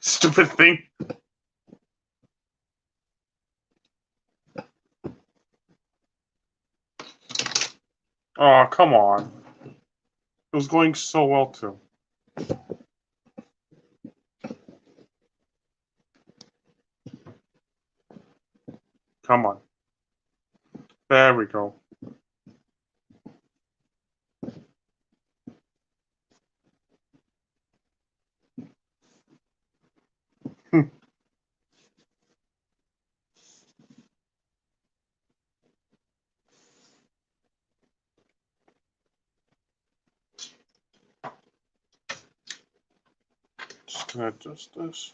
Stupid thing. Oh, come on. It was going so well, too. Come on. There we go. Just gonna adjust this.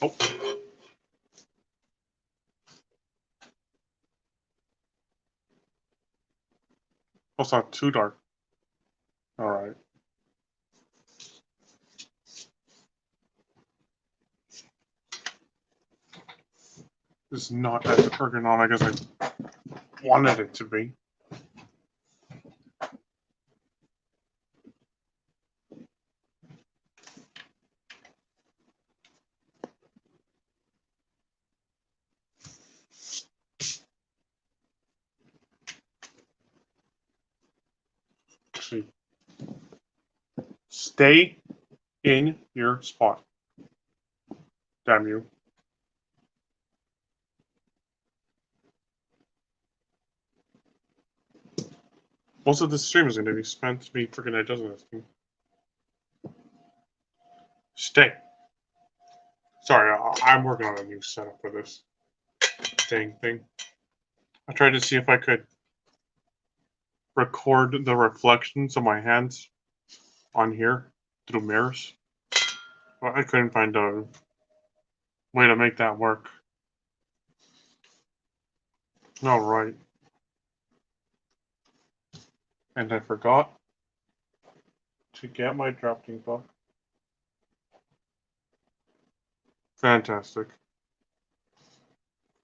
Oh. Oh, it's not too dark. All right. This is not as ergonomic as I wanted it to be. See. Stay in your spot. Damn you. Most of the stream is going to be spent me freaking adjusting this thing. Stay. Sorry, I'm working on a new setup for this dang thing. I tried to see if I could record the reflections of my hands on here through mirrors. But I couldn't find a way to make that work. All right. And I forgot to get my drafting book. Fantastic.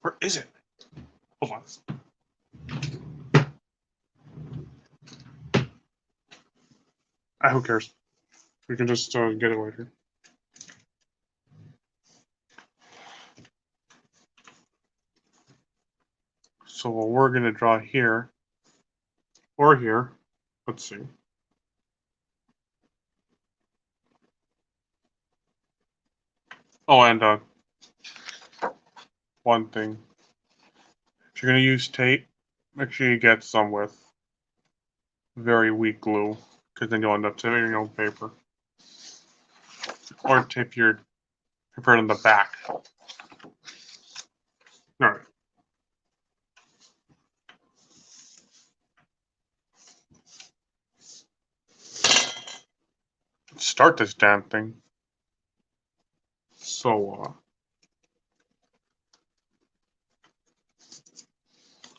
Where is it? Hold on. Who cares? We can just get it later. So what we're going to draw here, or here, let's see. Oh, and one thing. If you're going to use tape, make sure you get some with very weak glue, because then you'll end up taping your own paper. Or tape your paper in the back. Alright. Start this damn thing. So,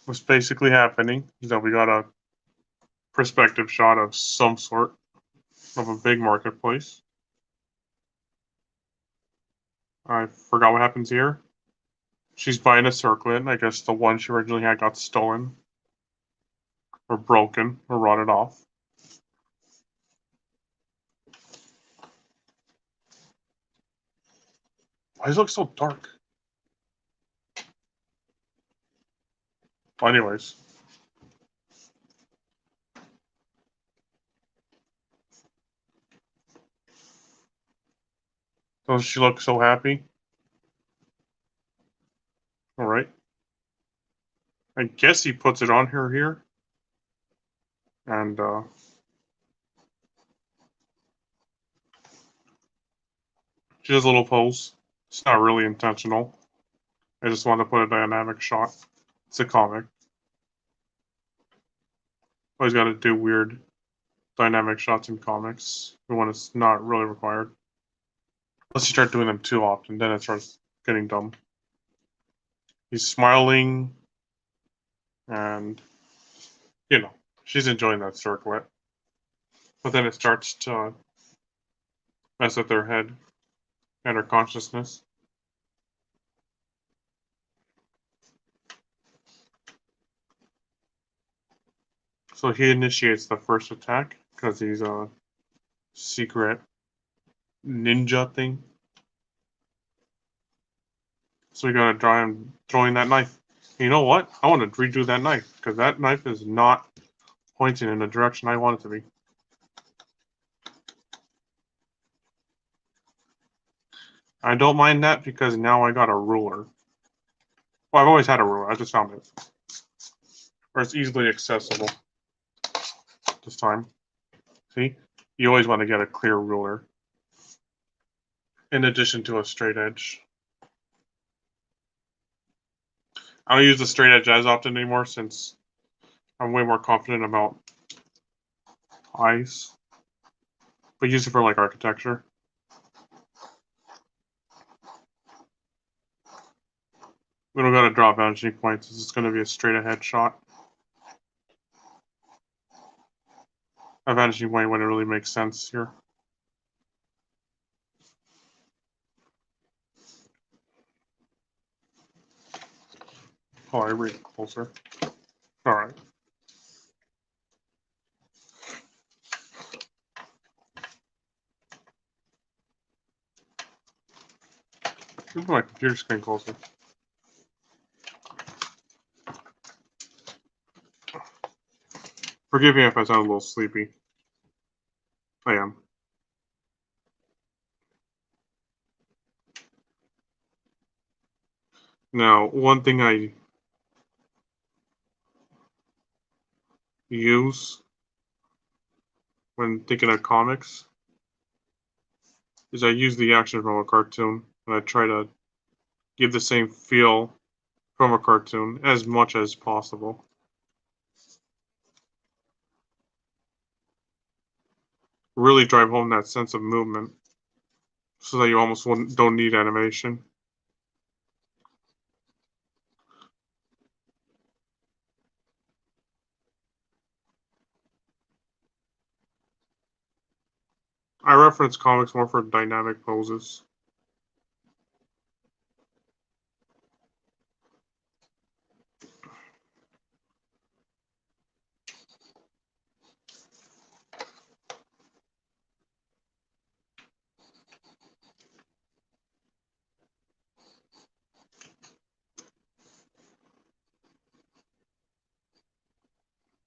what's basically happening is that we got a perspective shot of some sort of a big marketplace. I forgot what happens here. She's buying a circlet. I guess the one she originally had got stolen, or broken, or rotted off. Why does it look so dark? Well, anyways. Does she look so happy? Alright. I guess he puts it on her here. And, she does a little pose. It's not really intentional. I just wanted to put a dynamic shot. It's a comic. Always got to do weird dynamic shots in comics when it's not really required. Unless you start doing them too often, then it starts getting dumb. He's smiling, and, you know, she's enjoying that circlet. But then it starts to mess with their head and their consciousness. So he initiates the first attack because he's a secret ninja thing. So we gotta try him throwing that knife. You know what? I want to redo that knife because that knife is not pointing in the direction I want it to be. I don't mind that because now I got a ruler. Well, I've always had a ruler. I just found it. Or it's easily accessible this time. See? You always want to get a clear ruler. In addition to a straight edge. I don't use the straight edge as often anymore since I'm way more confident about eyes. But use it for like architecture. We don't gotta draw vanishing points. This is gonna be a straight ahead shot. A vanishing point when it really makes sense here. Oh, I read closer. Alright. Move my computer screen closer. Forgive me if I sound a little sleepy. I am. Now, one thing I use when thinking of comics is I use the action from a cartoon and I try to give the same feel from a cartoon as much as possible. Really drive home that sense of movement so that you almost don't need animation. I reference comics more for dynamic poses.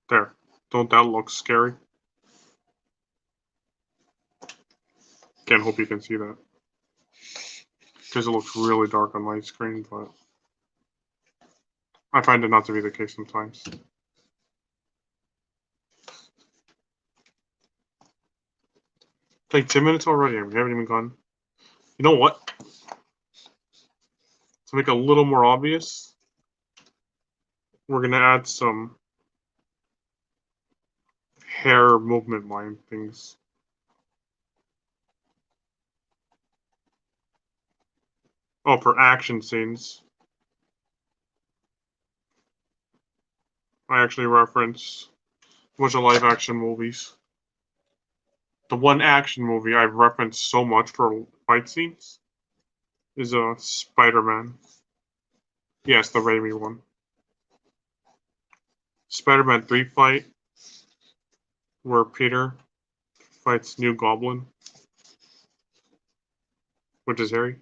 There. Don't that look scary? Can't hope you can see that. Because it looks really dark on my screen, but I find it not to be the case sometimes. Like 10 minutes already, and we haven't even gone. You know what? To make it a little more obvious, we're gonna add some hair movement line things. Oh, for action scenes. I actually reference a bunch of live action movies. The one action movie I've referenced so much for fight scenes is Spider-Man. Yes, the Raimi one. Spider-Man 3 fight, where Peter fights New Goblin, which is Harry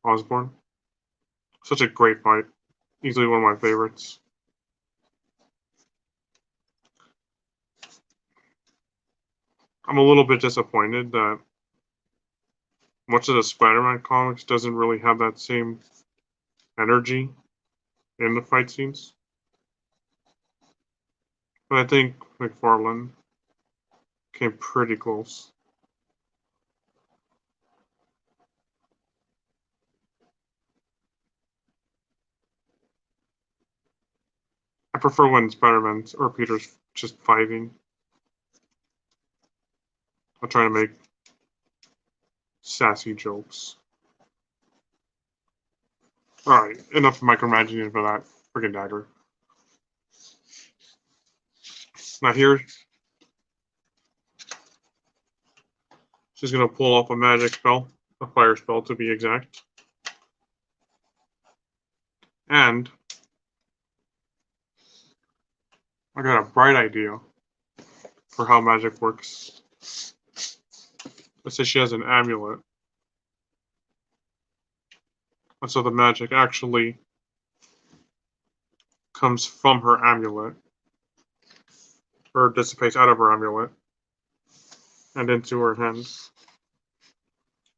Osborn. Such a great fight. Easily one of my favorites. I'm a little bit disappointed that much of the Spider-Man comics doesn't really have that same energy in the fight scenes. But I think McFarlane came pretty close. I prefer when Spider-Man or Peter's just fighting. I'm trying to make sassy jokes. Alright, enough micromanaging for that freaking dagger. Now here, She's gonna pull off a magic spell, a fire spell to be exact. And I got a bright idea for how magic works. Let's say she has an amulet. And so the magic actually comes from her amulet, or dissipates out of her amulet, and into her hands.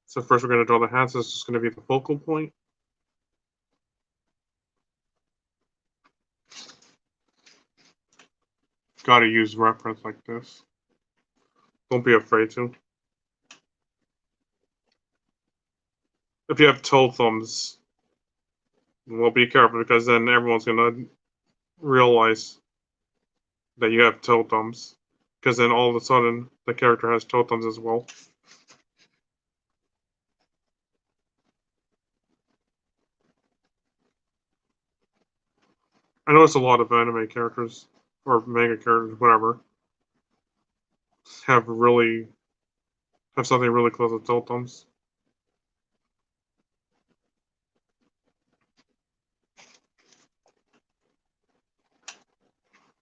So first we're going to draw the hands. This is going to be the focal point. Got to use reference like this. Don't be afraid to. If you have toe thumbs, well, be careful, because then everyone's going to realize that you have toe thumbs. Because then all of a sudden, the character has toe thumbs as well. I notice a lot of anime characters, or manga characters, whatever, have something really close to toe thumbs.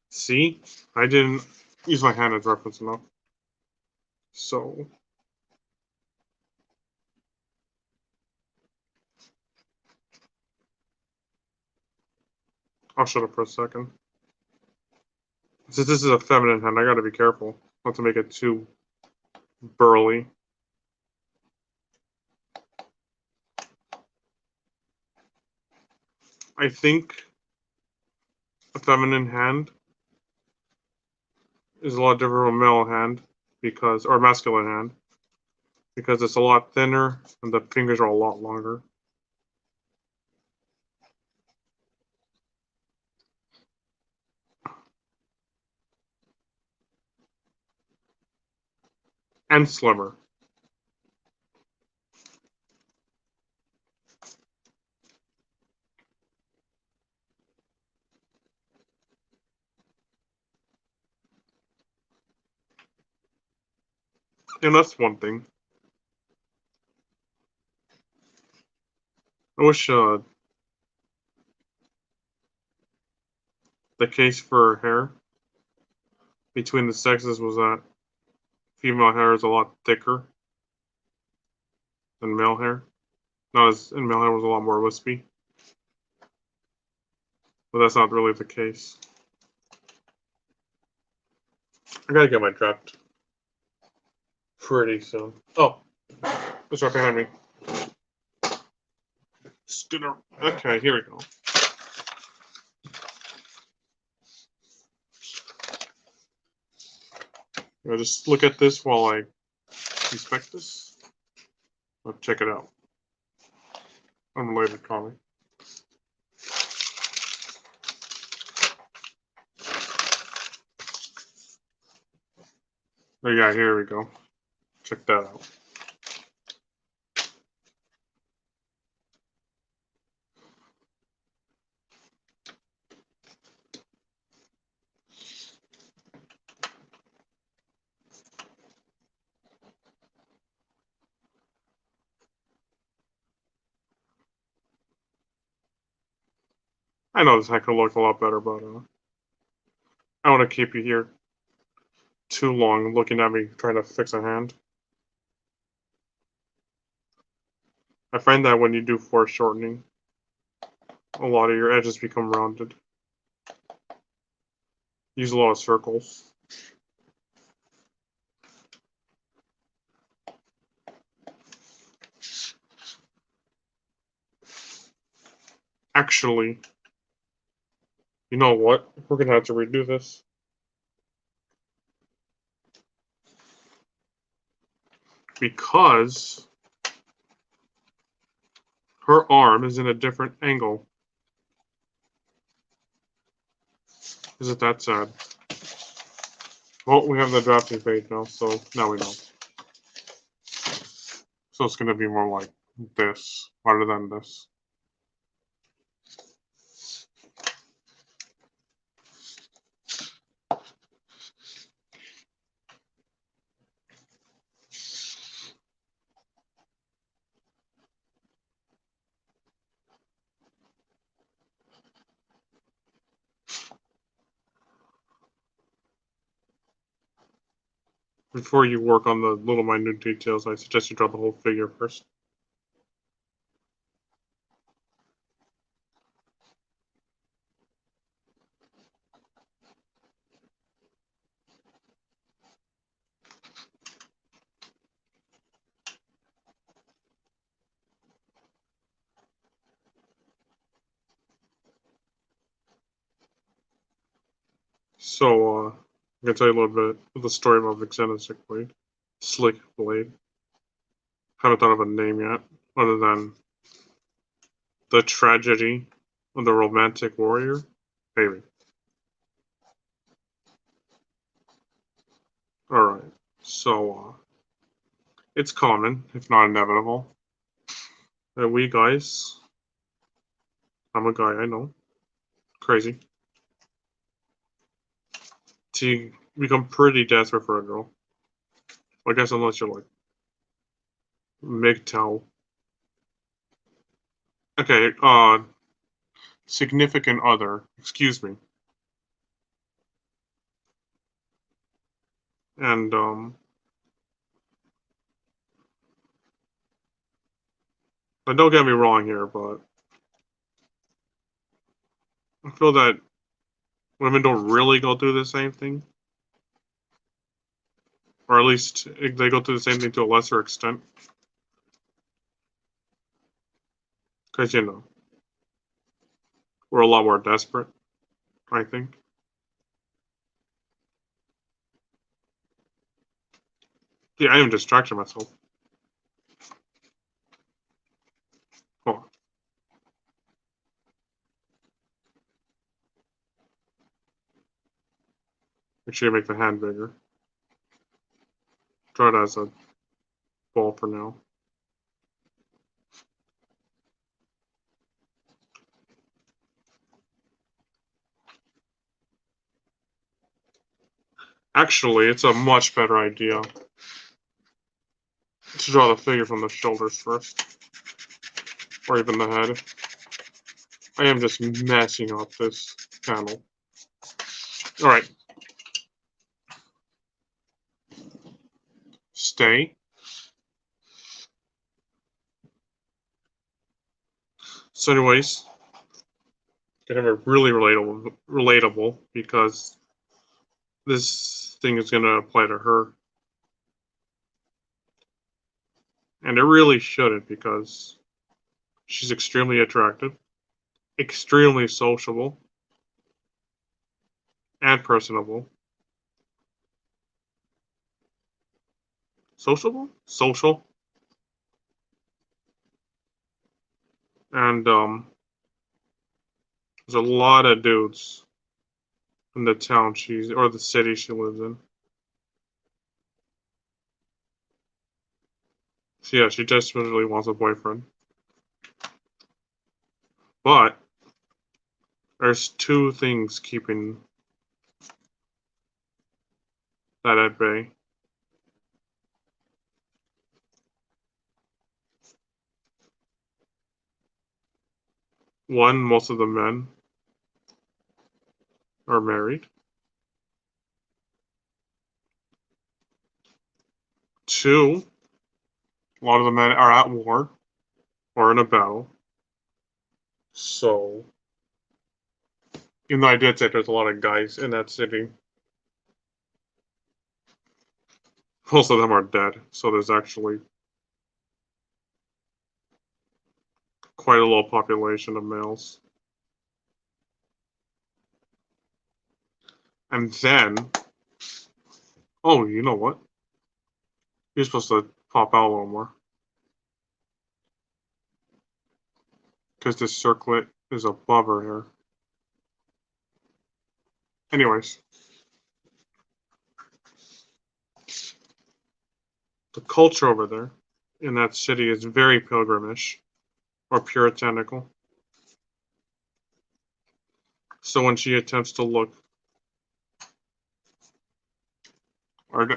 See? I didn't use my hand as reference enough. So I'll shut up for a second. Since this is a feminine hand, I gotta be careful not to make it too burly. I think a feminine hand is a lot different from a male hand, or a masculine hand, because it's a lot thinner and the fingers are a lot longer. And slimmer. And that's one thing. I wish the case for hair between the sexes was that female hair is a lot thicker than male hair. And male hair was a lot more wispy. But that's not really the case. I gotta get my draft pretty soon. Oh, it's right behind me. Okay, here we go. I'll just look at this while I inspect this. I'll check it out. Unrelated comic. Oh yeah, here we go. Check that out. I know this could look a lot better, but I don't want to keep you here too long looking at me trying to fix a hand. I find that when you do foreshortening, a lot of your edges become rounded. Use a lot of circles. Actually, you know what? We're gonna have to redo this. Because her arm is in a different angle. Is it that sad? Well, we have the drafting page now, so now we know. So it's going to be more like this, rather than this. Before you work on the little minute details, I suggest you draw the whole figure first. So, I'm gonna tell you a little bit of the story about Xenosix Blade. Slick Blade. Haven't thought of a name yet, other than the tragedy of the romantic warrior. Maybe. Alright. So, it's common, if not inevitable, that we guys, I'm a guy, I know, crazy, to become pretty desperate for a girl. I guess unless you're like MGTOW. Okay, significant other, excuse me. And, but don't get me wrong here, but I feel that women don't really go through the same thing. Or at least they go through the same thing to a lesser extent. Because, you know, we're a lot more desperate, I think. Yeah, I am distracting myself. Hold on. Make sure you make the hand bigger. Draw it as a ball for now. Actually, it's a much better idea to draw the figure from the shoulders first. Or even the head. I am just messing up this panel. Alright. Stay. So anyways, get him really relatable because this thing is going to apply to her. And it really shouldn't because she's extremely attractive, extremely sociable, and personable. Sociable? Social. And there's a lot of dudes in the town or the city she lives in. So yeah, she desperately wants a boyfriend. But there's two things keeping that at bay. One, most of the men are married. Two, a lot of the men are at war or in a battle. So, even though I did say there's a lot of guys in that city, most of them are dead. So there's actually quite a low population of males. And then, oh, you know what? You're supposed to pop out a little more. Because this circlet is above her hair. Anyways. The culture over there in that city is very pilgrimish or puritanical. So when she attempts to look, or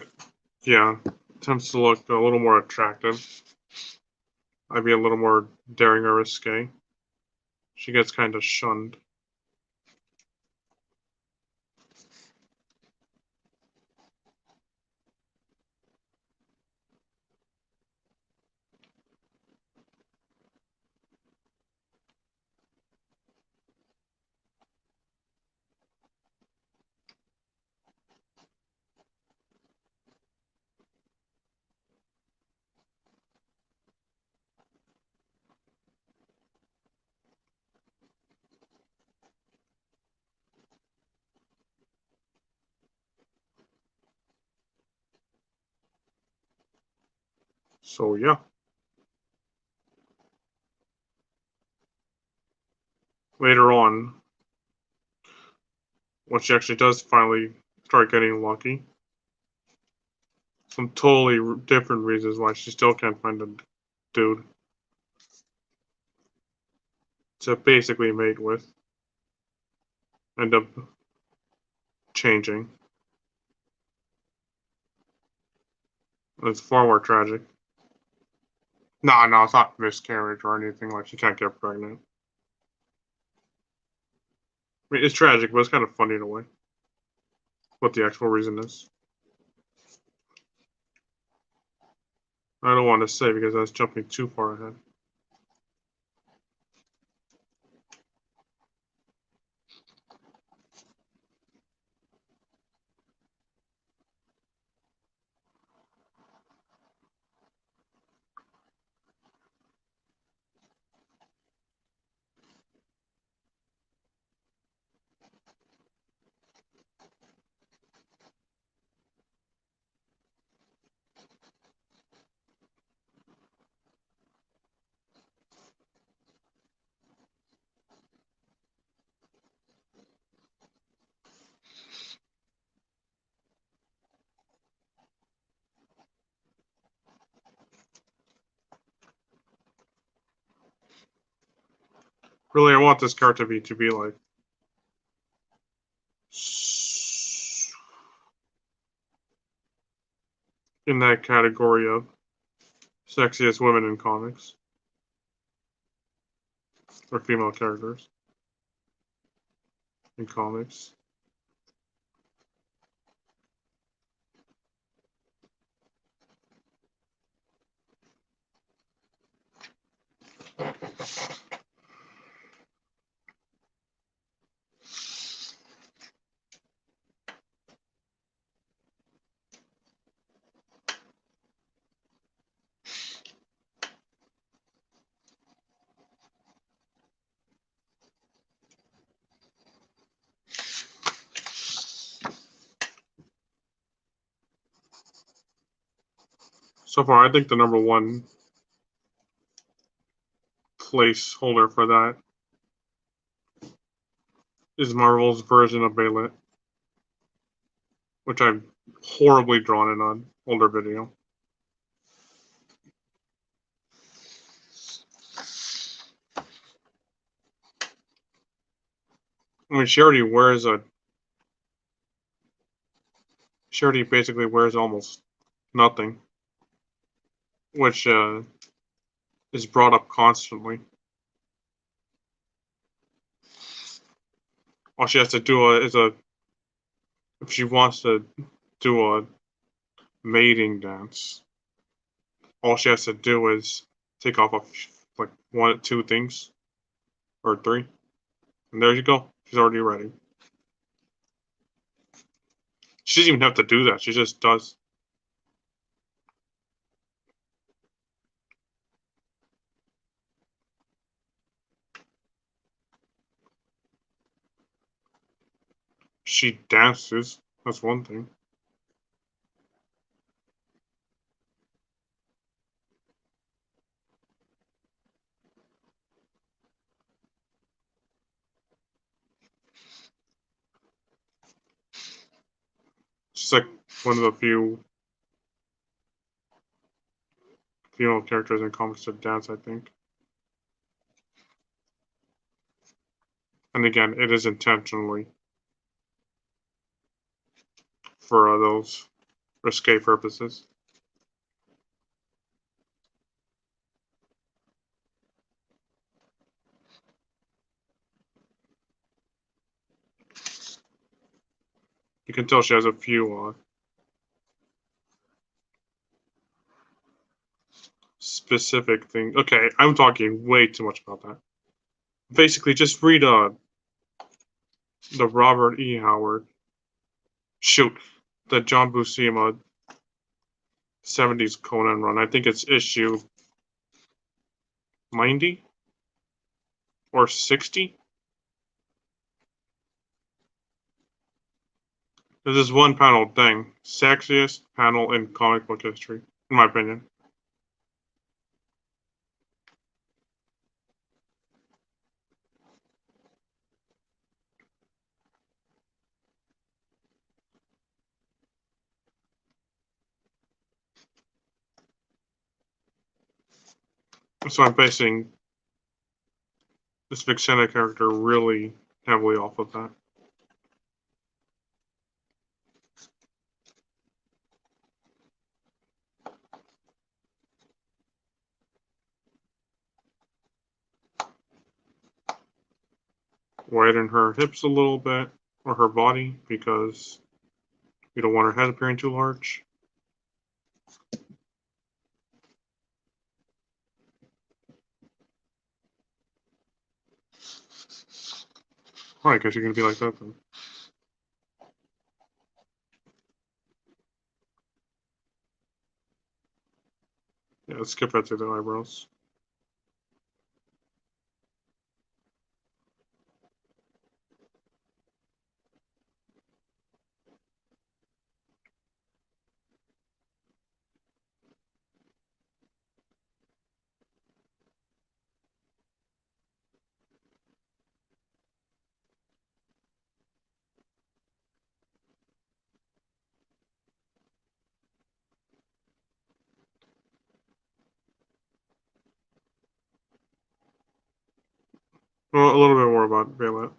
yeah, attempts to look a little more attractive, I'd be a little more daring or risque, she gets kind of shunned. So yeah. Later on, when she actually does finally start getting lucky, some totally different reasons why she still can't find a dude to basically mate with end up changing. It's far more tragic. No, it's not miscarriage or anything. Like, she can't get pregnant. I mean, it's tragic, but it's kind of funny in a way. What the actual reason is. I don't want to say because that's jumping too far ahead. Really, I want this card to be like in that category of sexiest women in comics or female characters in comics. So far, I think the number one placeholder for that is Marvel's version of Baylet, which I've horribly drawn in an older video. I mean, she already basically wears almost nothing, which is brought up constantly. All she has to do if she wants to do a mating dance, all she has to do is take off like one, two things, or three, and there you go. She's already ready. She doesn't even have to do that. She just does. She dances. That's one thing. She's like one of the few female characters in comics that dance, I think. And again, it is intentionally for those risque purposes. You can tell she has a few specific things. Okay, I'm talking way too much about that. Basically, just read the Robert E. Howard, shoot, the John Buscema 70s Conan run. I think it's issue 90 or 60. There's this one panel thing, sexiest panel in comic book history, in my opinion. So I'm basing this Vixena character really heavily off of that. Widen her hips a little bit, or her body, because you don't want her head appearing too large. Alright, guess you're gonna be like that then. Yeah, let's skip that to the eyebrows. Well, a little bit more about Violet.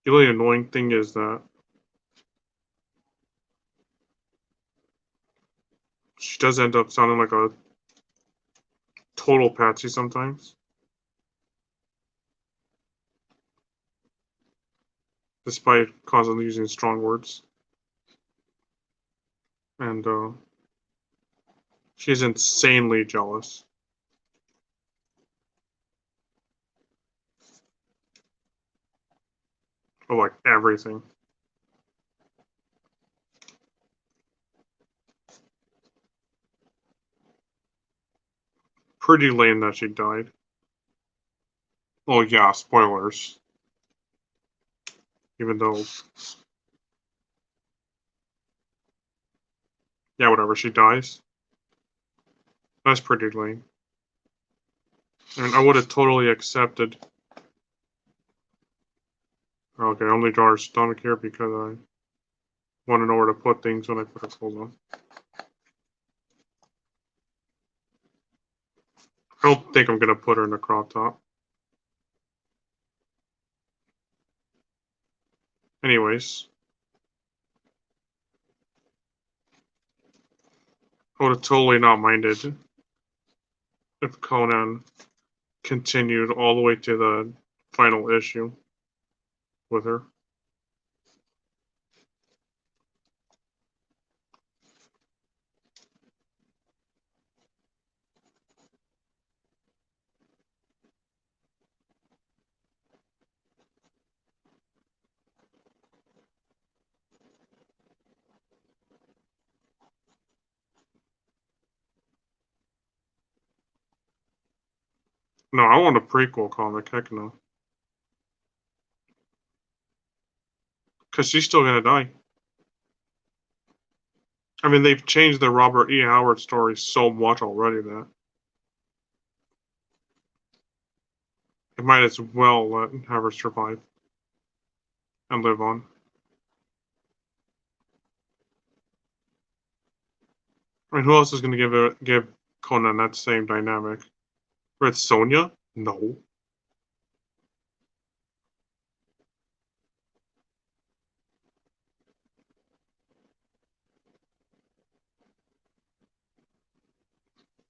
The really annoying thing is that she does end up sounding like a total patsy sometimes. Despite constantly using strong words. And she's insanely jealous of like everything. Pretty lame that she died. Oh yeah, spoilers. Even though, yeah, whatever, she dies. That's pretty lame. I mean, I would have totally accepted. Okay, I only draw her stomach here because I want to know where to put things when I put her clothes on. I don't think I'm gonna put her in a crop top. Anyways, I would have totally not minded if Conan continued all the way to the final issue with her. No, I want a prequel comic, heck no. Because she's still gonna die. I mean, they've changed the Robert E. Howard story so much already that it might as well let have her survive and live on. I mean, who else is gonna give Conan that same dynamic? Red Sonja? No.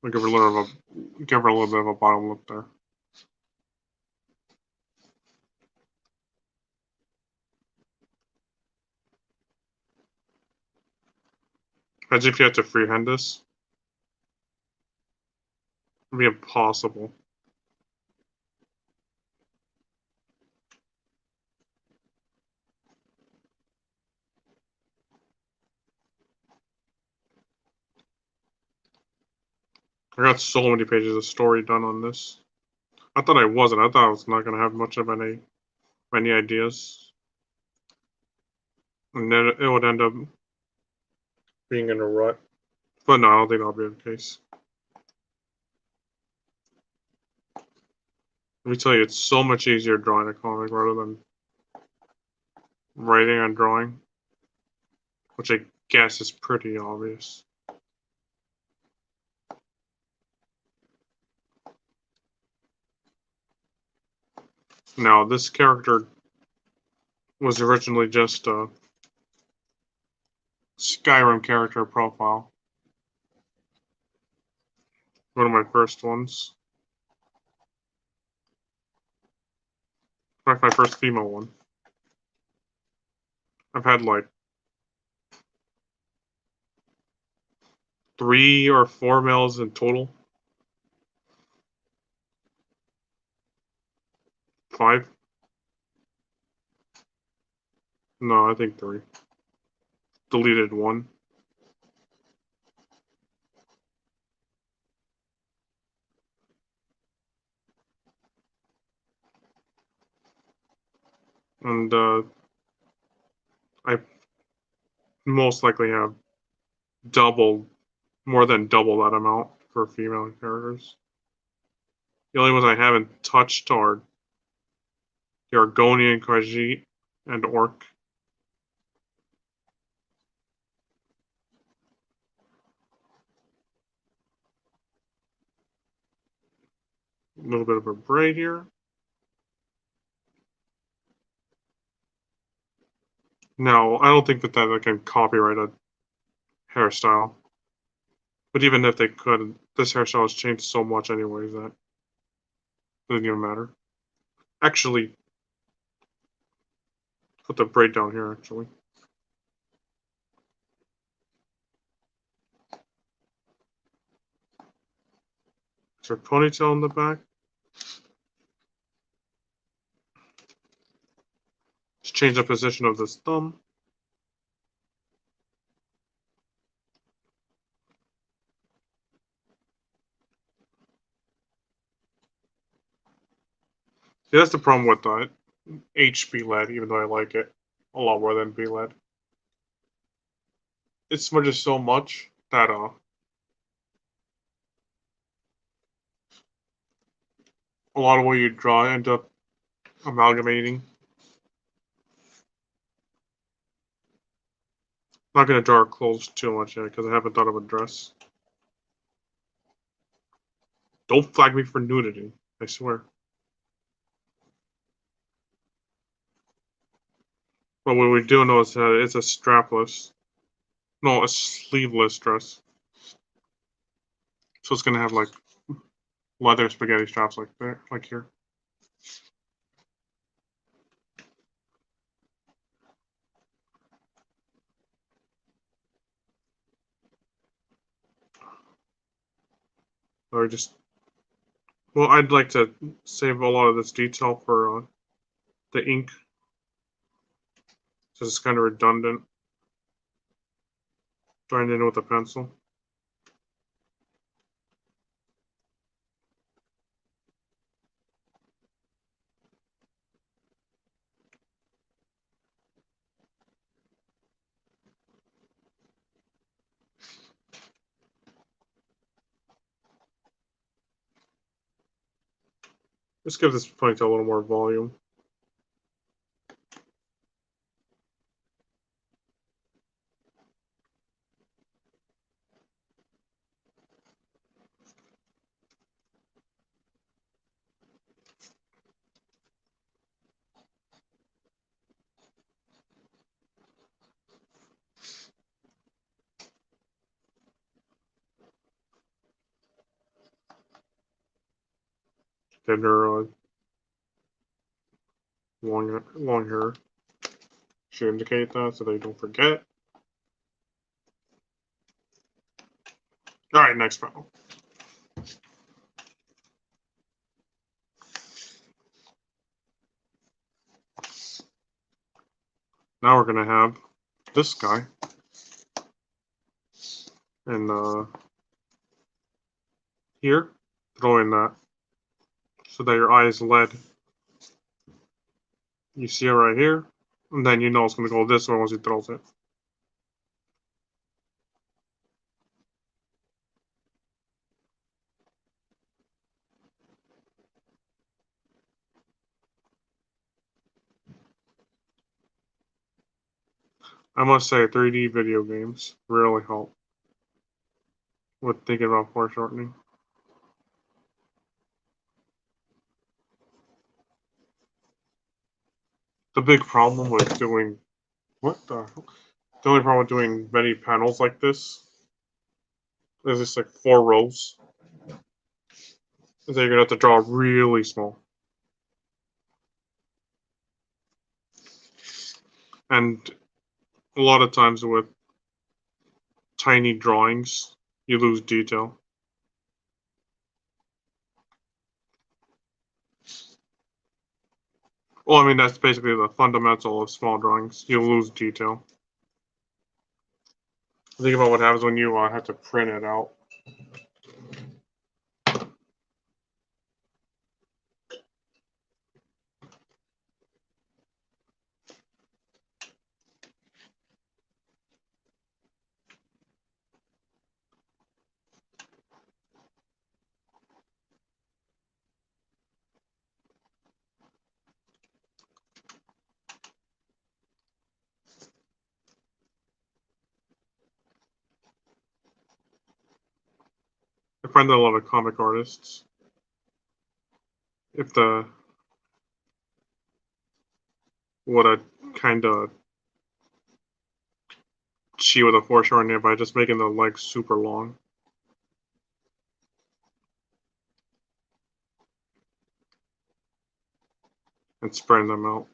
I'll give her a little bit of a bottom lip there. Imagine if you had to freehand this. It'd be impossible. I got so many pages of story done on this. I thought I wasn't. I thought I was not gonna have much of any ideas. And then it would end up being in a rut. But no, I don't think that'll be the case. Let me tell you, it's so much easier drawing a comic rather than writing and drawing, which I guess is pretty obvious. Now, this character was originally just a Skyrim character profile. One of my first ones. In fact, my first female one. I've had like 3 or 4 males in total. 5? No, I think 3. Deleted 1. And I most likely have more than double that amount for female characters. The only ones I haven't touched are the Argonian, Khajiit, and Orc. A little bit of a braid here. Now, I don't think that I can copyright a hairstyle. But even if they could, this hairstyle has changed so much anyways that it doesn't even matter. Actually, put the braid down here, actually. Is there a ponytail in the back? Let's change the position of this thumb. See, that's the problem with the HB LED, even though I like it a lot more than B LED. It smudges so much that a lot of what you draw end up amalgamating. I'm not going to draw clothes too much yet because I haven't thought of a dress. Don't flag me for nudity, I swear. But what we do know is that it's a strapless, no, a sleeveless dress. So it's going to have like leather spaghetti straps like there, like here. Or just, well, I'd like to save a lot of this detail for the ink. So it's kind of redundant. Trying in with a pencil. Just give this ponytail a little more volume. Get her long hair. Should indicate that so they don't forget. All right, next panel. Now we're gonna have this guy, and here, throw in that so that your eye is lead. You see it right here, and then you know it's gonna go this way once he throws it. I must say, 3D video games really help with thinking about foreshortening. The big problem with doing what the only problem with doing many panels like this is it's like 4 rows. Is that you're gonna have to draw really small. And a lot of times with tiny drawings, you lose detail. Well, I mean, that's basically the fundamental of small drawings. You lose detail. Think about what happens when you have to print it out. I find that a lot of comic artists, if the what a kind of cheat with a foreshortening by just making the legs super long and spreading them out.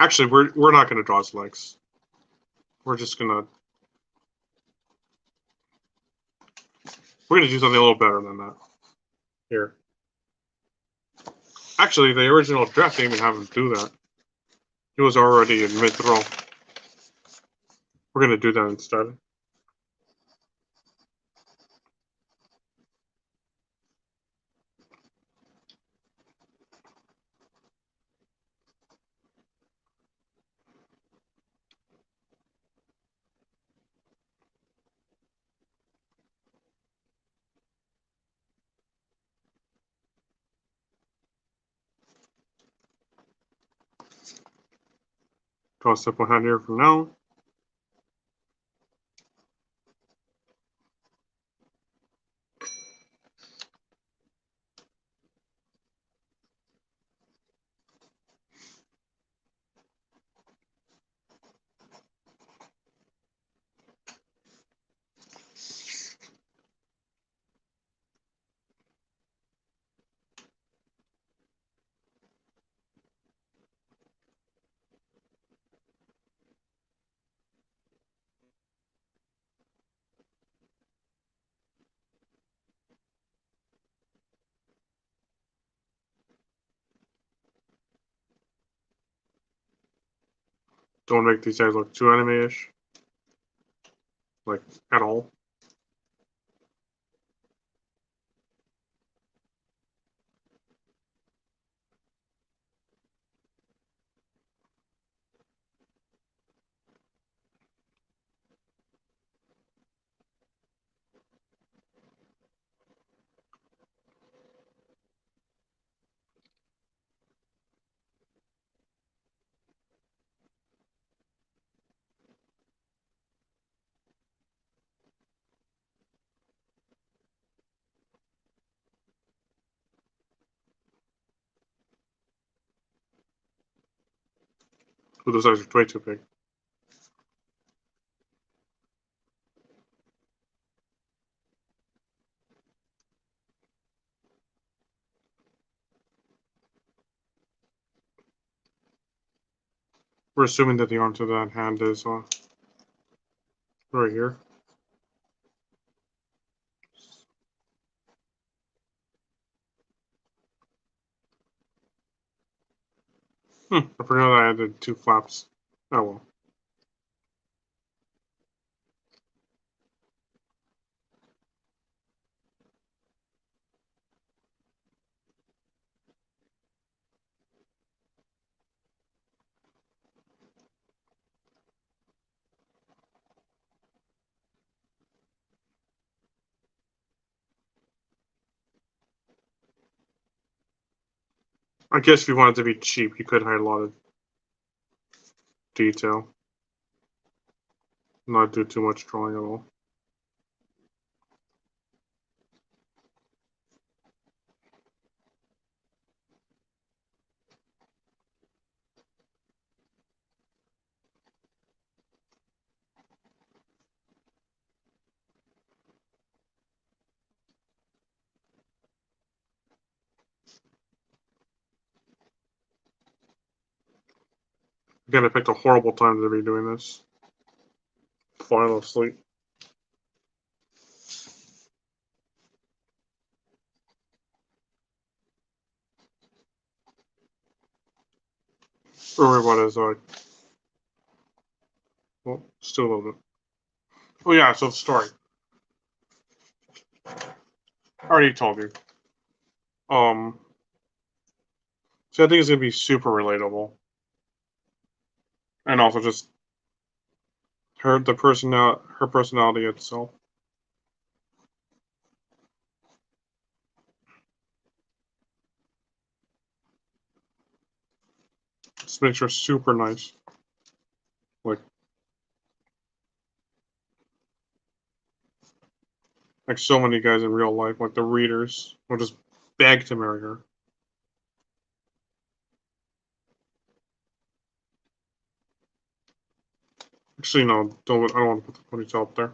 Actually, we're not going to draw his legs. We're just gonna do something a little better than that. Here, actually, the original draft didn't even have him do that. He was already in mid throw. We're gonna do that instead. Draw a simple hand here from now. Don't make these guys look too anime-ish, like at all. Ooh, those eyes are way too big. We're assuming that the arm to that hand is right here. I forgot I added 2 flaps. Oh well. I guess if you wanted to be cheap, you could hide a lot of detail. Not do too much drawing at all. Again, I picked a horrible time to be doing this. Falling asleep. Or what is well, still a little bit. Oh yeah, so the story. I already told you. So I think it's gonna be super relatable, and also just her personality itself. Just makes her super nice. Like so many guys in real life, like the readers, will just beg to marry her. Actually, no, don't. I don't want to put the ponytail up there.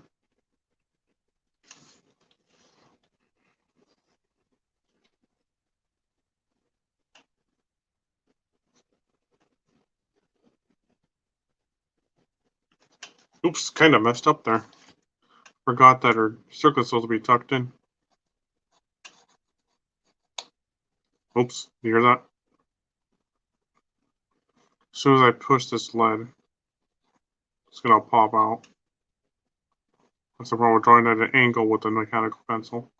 Oops, kind of messed up there. Forgot that her circlet's supposed to be tucked in. Oops, you hear that? As soon as I push this lead, it's gonna pop out. That's the problem with drawing at an angle with a mechanical pencil.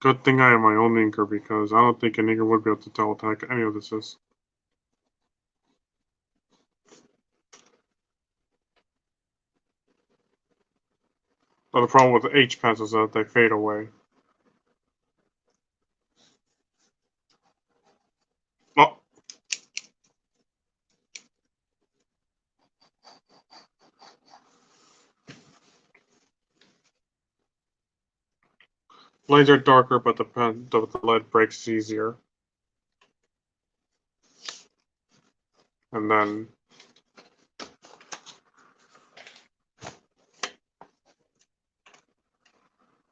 Good thing I have my own inker because I don't think an inker would be able to tell what the heck any of this is. But the problem with the H pencils is that they fade away. Oh, lines are darker, but the lead breaks easier. And then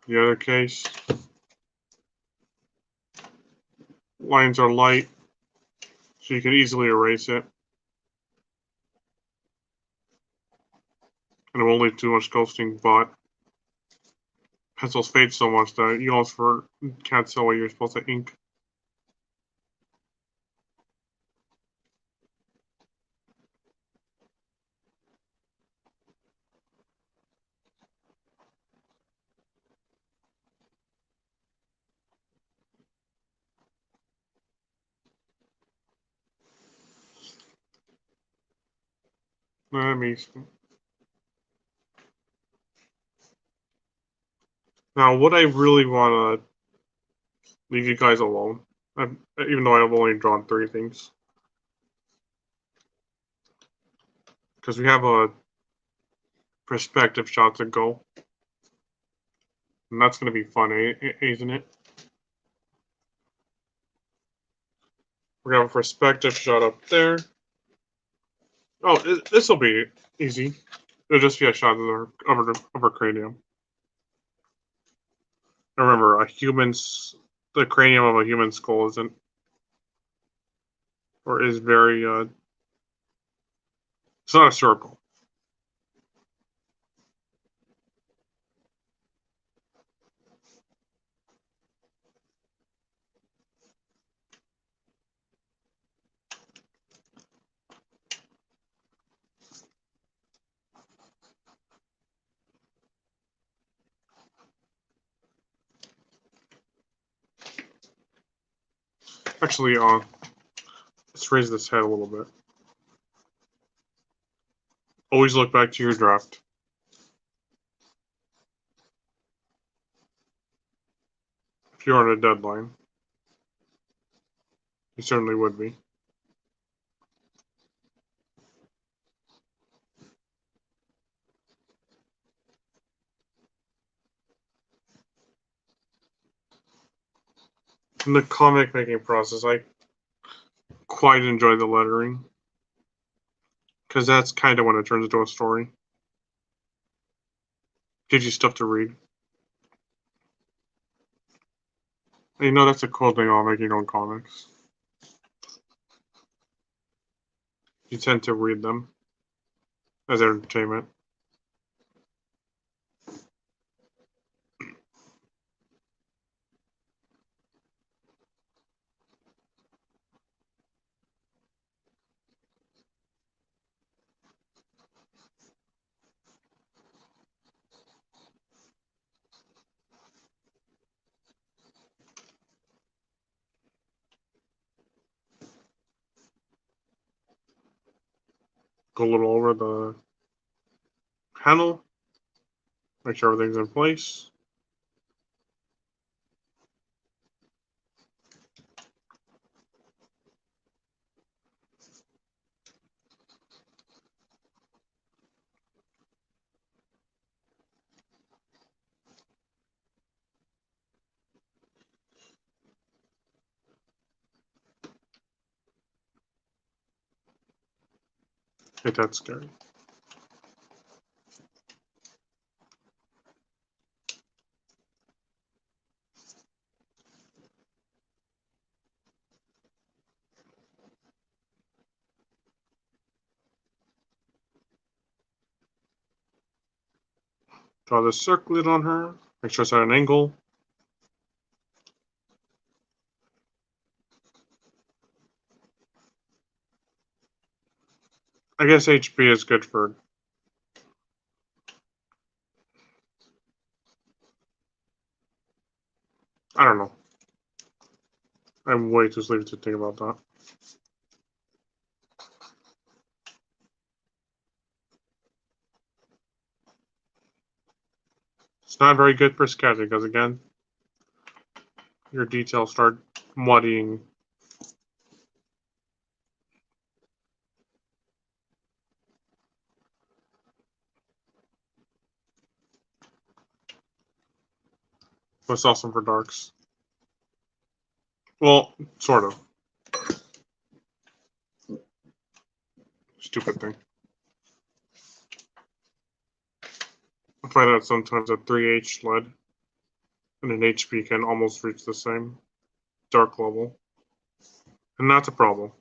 the other case, lines are light, so you can easily erase it. And it won't leave too much ghosting, but pencils fade so much that you almost can't tell what you're supposed to ink. Let me. Now, would I really want to leave you guys alone? Even though I've only drawn 3 things. Because we have a perspective shot to go. And that's going to be fun, isn't it? We're going to have a perspective shot up there. Oh, this will be easy. It'll just be a shot of her cranium. Remember, the cranium of a human skull isn't, or is very, it's not a circle. Actually, let's raise this head a little bit. Always look back to your draft. If you're on a deadline, you certainly would be. In the comic making process, I quite enjoy the lettering. Because that's kind of when it turns into a story. Gives you stuff to read. And you know, that's a cool thing about making your own comics. You tend to read them as entertainment. Go a little over the panel. Make sure everything's in place. Ain't that scary? Draw this circlet on her. Make sure it's at an angle. I guess HP is good for. I don't know. I'm way too sleepy to think about that. It's not very good for sketching because, again, your details start muddying. But it's awesome for darks. Well, sort of. Stupid thing. I find out sometimes a 3H lead and an HP can almost reach the same dark level. And that's a problem.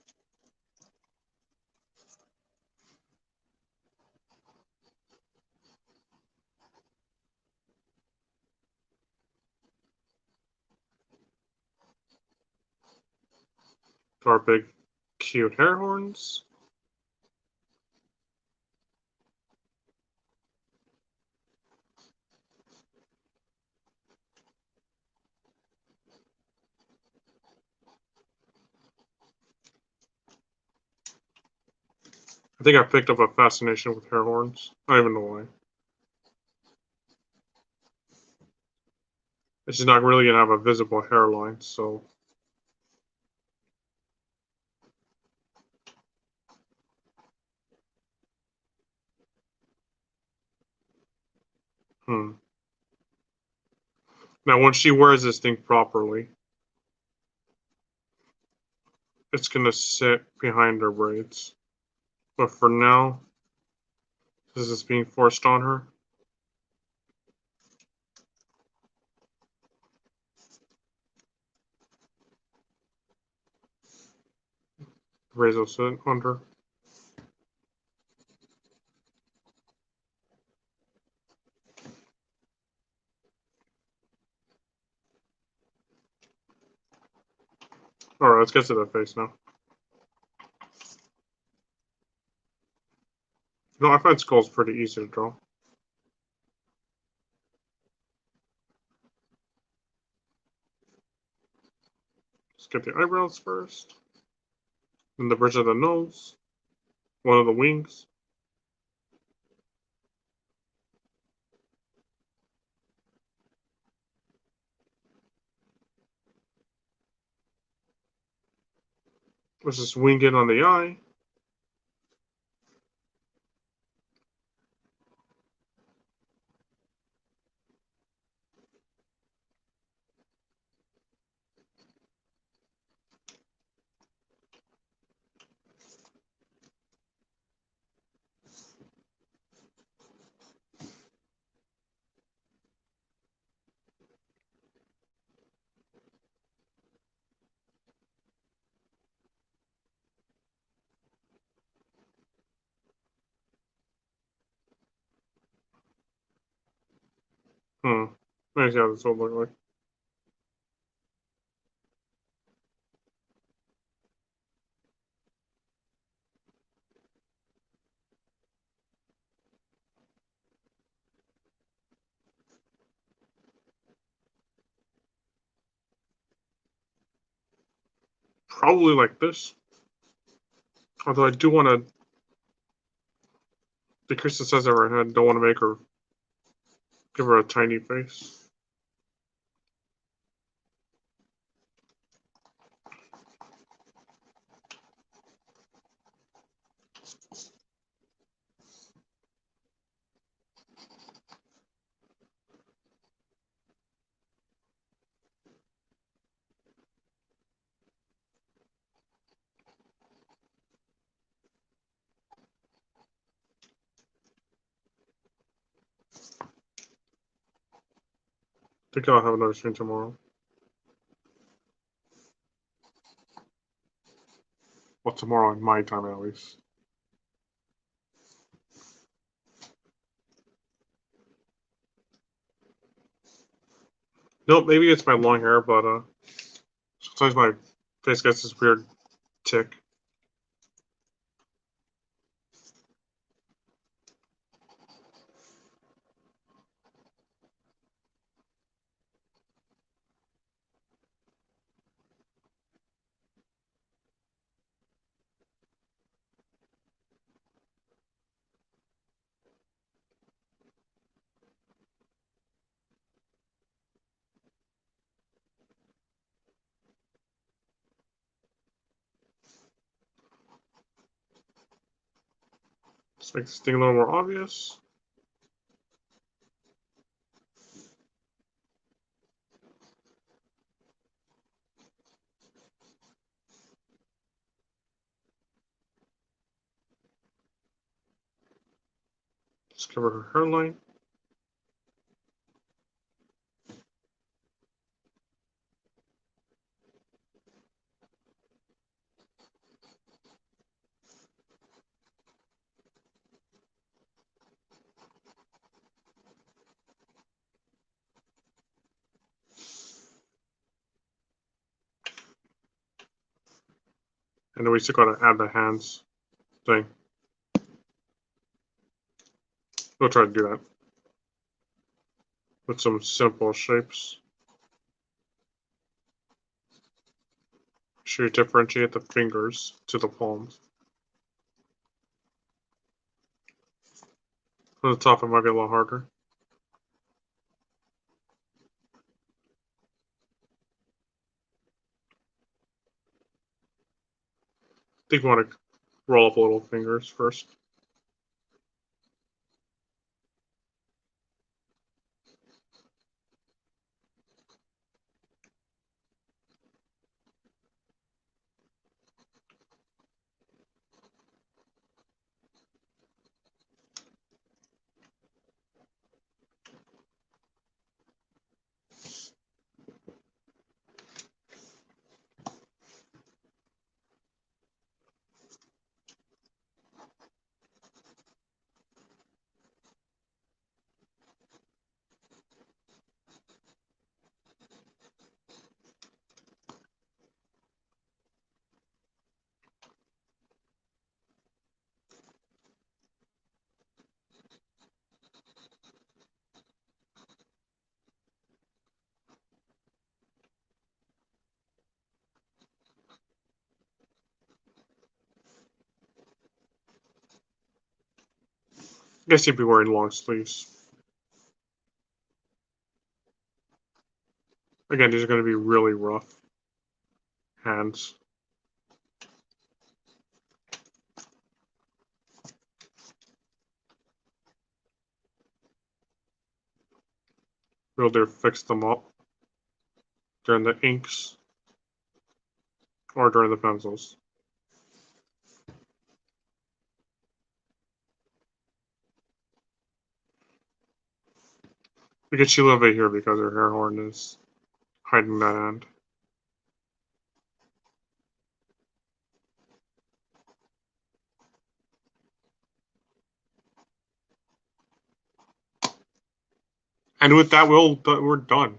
Our big, cute hair horns. I think I picked up a fascination with hair horns. I don't even know why. She's not really going to have a visible hairline, so. Now, when she wears this thing properly, it's going to sit behind her braids. But for now, this is being forced on her. Braids will sit under. Alright, let's get to the face now. No, I find skulls pretty easy to draw. get the eyebrows first. Then the bridge of the nose. One of the wings. Let's just wing it on the eye. Let me see how this will look like. Probably like this. Although I do want to decrease the size of her head. Don't want to make her, give her a tiny face. I think I'll have another stream tomorrow. Well, tomorrow in my time at least. Nope, maybe it's my long hair, but sometimes my face gets this weird tick. Just make this thing a little more obvious. Just cover her hairline. And then we still gotta add the hands thing. We'll try to do that with some simple shapes. Should differentiate the fingers to the palms. On the top, it might be a little harder. I think we want to roll up little fingers first. guess you'd be wearing long sleeves. Again, these are going to be really rough hands. We'll either fix them up during the inks or during the pencils. We get Sheila over here because her hair horn is hiding that end. And with that, we're done.